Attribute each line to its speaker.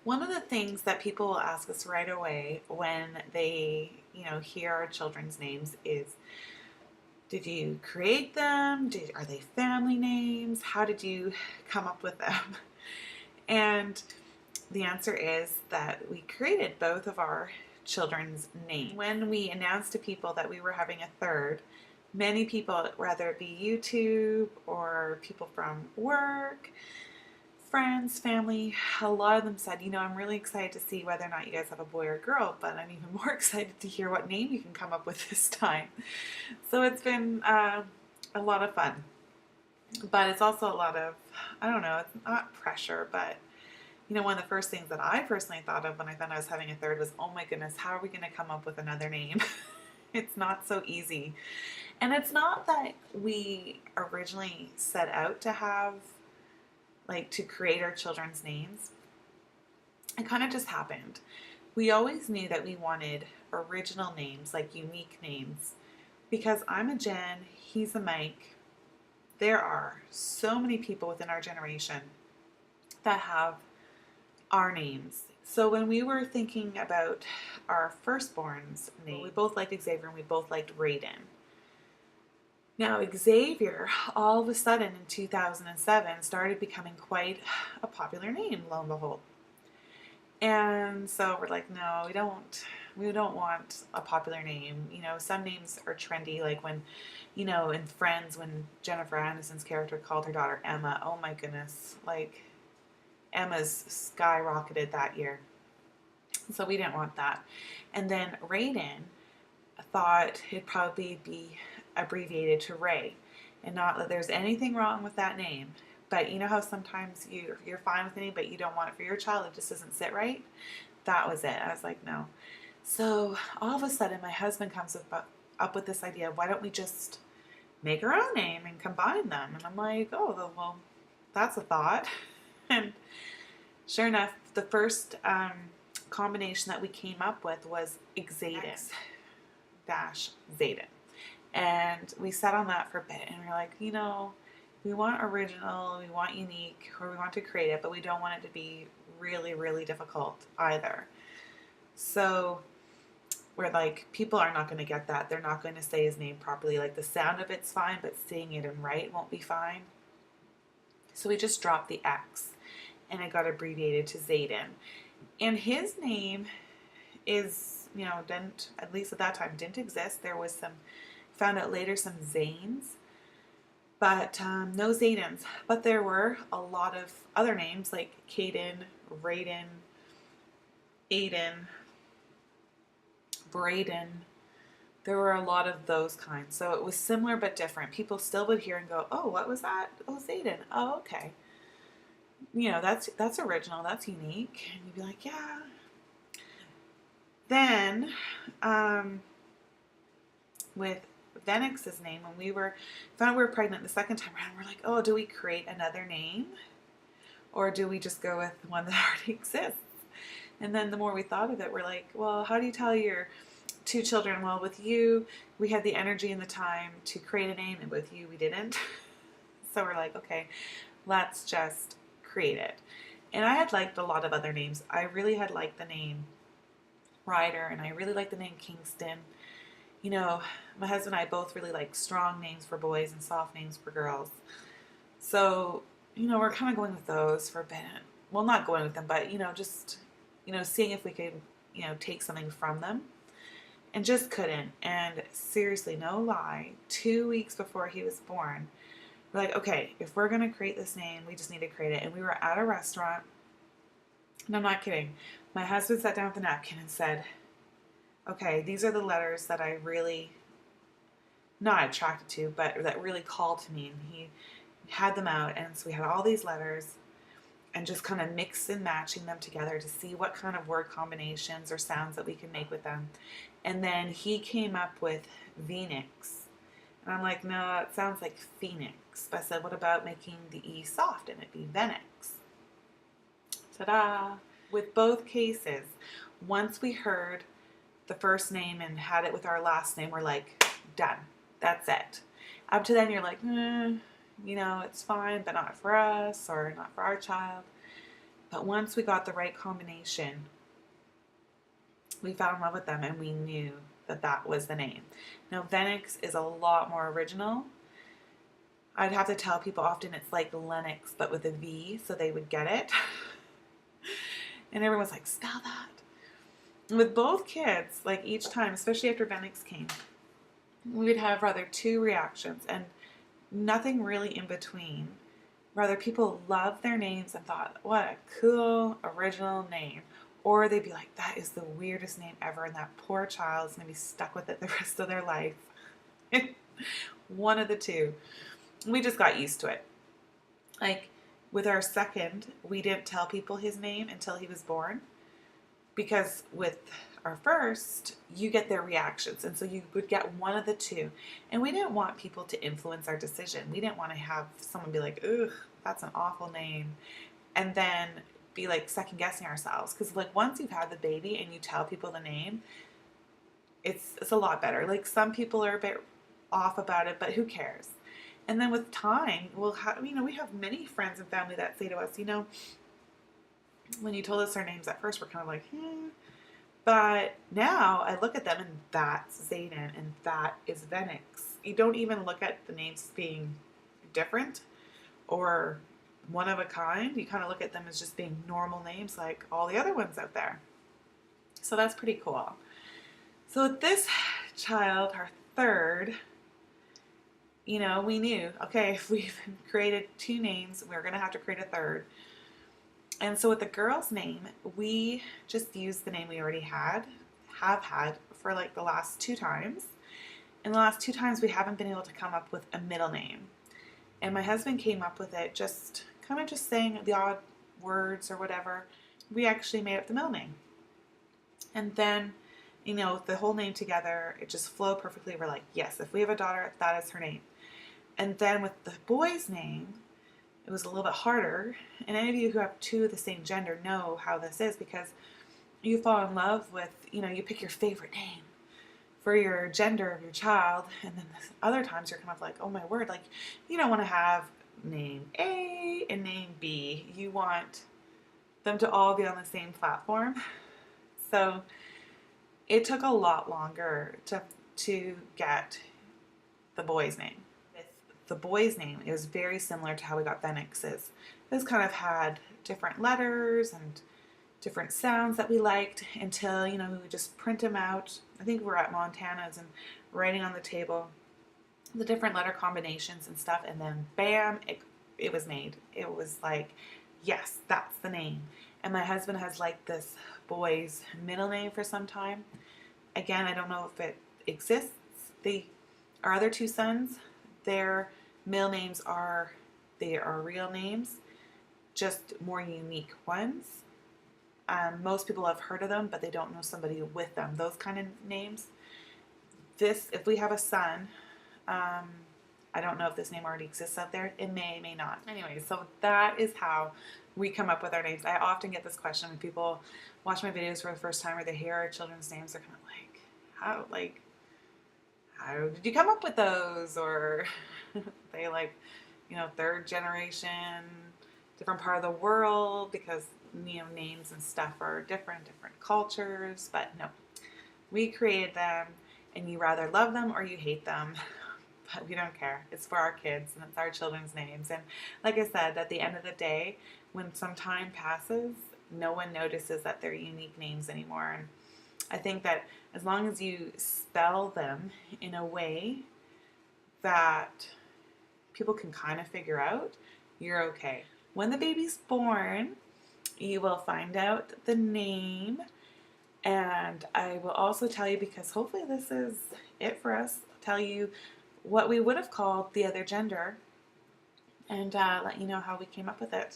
Speaker 1: One of the things that people will ask us right away when they, hear our children's names is, did you create them? Are they family names? How did you come up with them? And the answer is that we created both of our children's names. When we announced to people that we were having a third, many people, whether it be YouTube or people from work, friends, family, a lot of them said, I'm really excited to see whether or not you guys have a boy or a girl, but I'm even more excited to hear what name you can come up with this time. So it's been a lot of fun, but it's also a lot of, I don't know, it's not pressure, but one of the first things that I personally thought of when I found I was having a third was, oh my goodness, how are we going to come up with another name? It's not so easy. And it's not that we originally set out to have, to create our children's names. It kind of just happened. We always knew that we wanted original names, like unique names, because I'm a Jen, he's a Mike. There are so many people within our generation that have our names. So when we were thinking about our firstborn's name, we both liked Xavier and we both liked Raiden. Now, Xavier, all of a sudden in 2007, started becoming quite a popular name, lo and behold. And so we're like, no, we don't want a popular name. Some names are trendy, like when, in Friends, when Jennifer Aniston's character called her daughter Emma, oh my goodness, like Emma's skyrocketed that year. So we didn't want that. And then Raiden thought it'd probably be abbreviated to Ray. And not that there's anything wrong with that name. But you know how sometimes you're fine with a name, but you don't want it for your child, it just doesn't sit right? That was it. I was like, no. So all of a sudden, my husband comes up with this idea, why don't we just make our own name and combine them? And I'm like, oh, well, that's a thought. And sure enough, the first combination that we came up with was Xaden dash Zayden. And we sat on that for a bit and we were like, we want original, we want unique, or we want to create it, but we don't want it to be really, really difficult either. So we're like, people are not going to get that. They're not going to say his name properly. Like the sound of it's fine, but saying it in right won't be fine. So we just dropped the X and it got abbreviated to Zayden. And his name is, didn't, at least at that time, didn't exist. There was found out later, some Zanes, but no Zaydens. But there were a lot of other names like Caden, Raiden, Aiden, Braden. There were a lot of those kinds. So it was similar but different. People still would hear and go, oh, what was that? Oh, Zayden. Oh, okay. That's original. That's unique. And you'd be like, yeah. Then, with Venix's name, when we found we were pregnant the second time around, we're like, oh, do we create another name? Or do we just go with one that already exists? And then the more we thought of it, we're like, well, how do you tell your two children? Well, with you, we had the energy and the time to create a name, and with you, we didn't. So we're like, okay, let's just create it. And I had liked a lot of other names. I really had liked the name Ryder, and I really liked the name Kingston. My husband and I both really like strong names for boys and soft names for girls. So, we're kind of going with those for a bit. Well, not going with them, but, just, seeing if we could, take something from them. And just couldn't. And seriously, no lie, 2 weeks before he was born, we're like, okay, if we're going to create this name, we just need to create it. And we were at a restaurant, and I'm not kidding. My husband sat down with a napkin and said, okay, these are the letters that I really, not attracted to, but that really called to me. And he had them out, and so we had all these letters and just kind of mix and matching them together to see what kind of word combinations or sounds that we can make with them. And then he came up with Phoenix. And I'm like, no, it sounds like Phoenix. But I said, what about making the E soft and it be Venix? Ta-da! With both cases, once we heard the first name and had it with our last name, we're like, done. That's it. Up to then, you're like, it's fine, but not for us or not for our child. But once we got the right combination, we fell in love with them and we knew that that was the name. Now, Venix is a lot more original. I'd have to tell people often it's like Lennox, but with a V, so they would get it. And everyone's like, spell that. With both kids, like each time, especially after Venix came, we would have rather two reactions and nothing really in between. Rather, people loved their names and thought, what a cool, original name. Or they'd be like, that is the weirdest name ever, and that poor child's going to be stuck with it the rest of their life. One of the two. We just got used to it. Like, with our second, we didn't tell people his name until he was born. Because with our first, you get their reactions. And so you would get one of the two. And we didn't want people to influence our decision. We didn't want to have someone be like, ugh, that's an awful name. And then be like second guessing ourselves. Because like once you've had the baby and you tell people the name, it's a lot better. Like some people are a bit off about it, but who cares? And then with time, we'll have, we have many friends and family that say to us, when you told us their names at first, we're kind of like, But now I look at them and that's Zayden and that is Venix. You don't even look at the names as being different or one of a kind. You kind of look at them as just being normal names like all the other ones out there. So that's pretty cool. So with this child, our third, we knew, okay, if we've created two names, we're going to have to create a third. And so with the girl's name, we just used the name we already have had for like the last two times. And the last two times we haven't been able to come up with a middle name. And my husband came up with it just saying the odd words or whatever. We actually made up the middle name. And then, the whole name together, it just flowed perfectly. We're like, yes, if we have a daughter, that is her name. And then with the boy's name, it was a little bit harder. And any of you who have two of the same gender know how this is because you fall in love with, you pick your favorite name for your gender of your child. And then other times you're kind of like, oh my word, like you don't want to have name A and name B. You want them to all be on the same platform. So it took a lot longer to get the boy's name. The boy's name is very similar to how we got Venix's. This kind of had different letters and different sounds that we liked until, we would just print them out. I think we're at Montana's and writing on the table the different letter combinations and stuff, and then bam, it was made. It was like, yes, that's the name. And my husband has liked this boy's middle name for some time. Again, I don't know if it exists. Our other two sons, their middle names are real names, just more unique ones. Most people have heard of them, but they don't know somebody with them. Those kind of names. If we have a son, I don't know if this name already exists out there. It may not. Anyway, so that is how we come up with our names. I often get this question when people watch my videos for the first time or they hear our children's names. They're kind of like, how did you come up with those? Or they third generation, different part of the world because names and stuff are different cultures. But no, we created them, and you rather love them or you hate them. But we don't care. It's for our kids and it's our children's names. And like I said, at the end of the day, when some time passes, no one notices that they're unique names anymore. And I think that as long as you spell them in a way that people can kind of figure out, you're okay. When the baby's born, you will find out the name. And I will also tell you, because hopefully this is it for us, tell you what we would have called the other gender and let you know how we came up with it.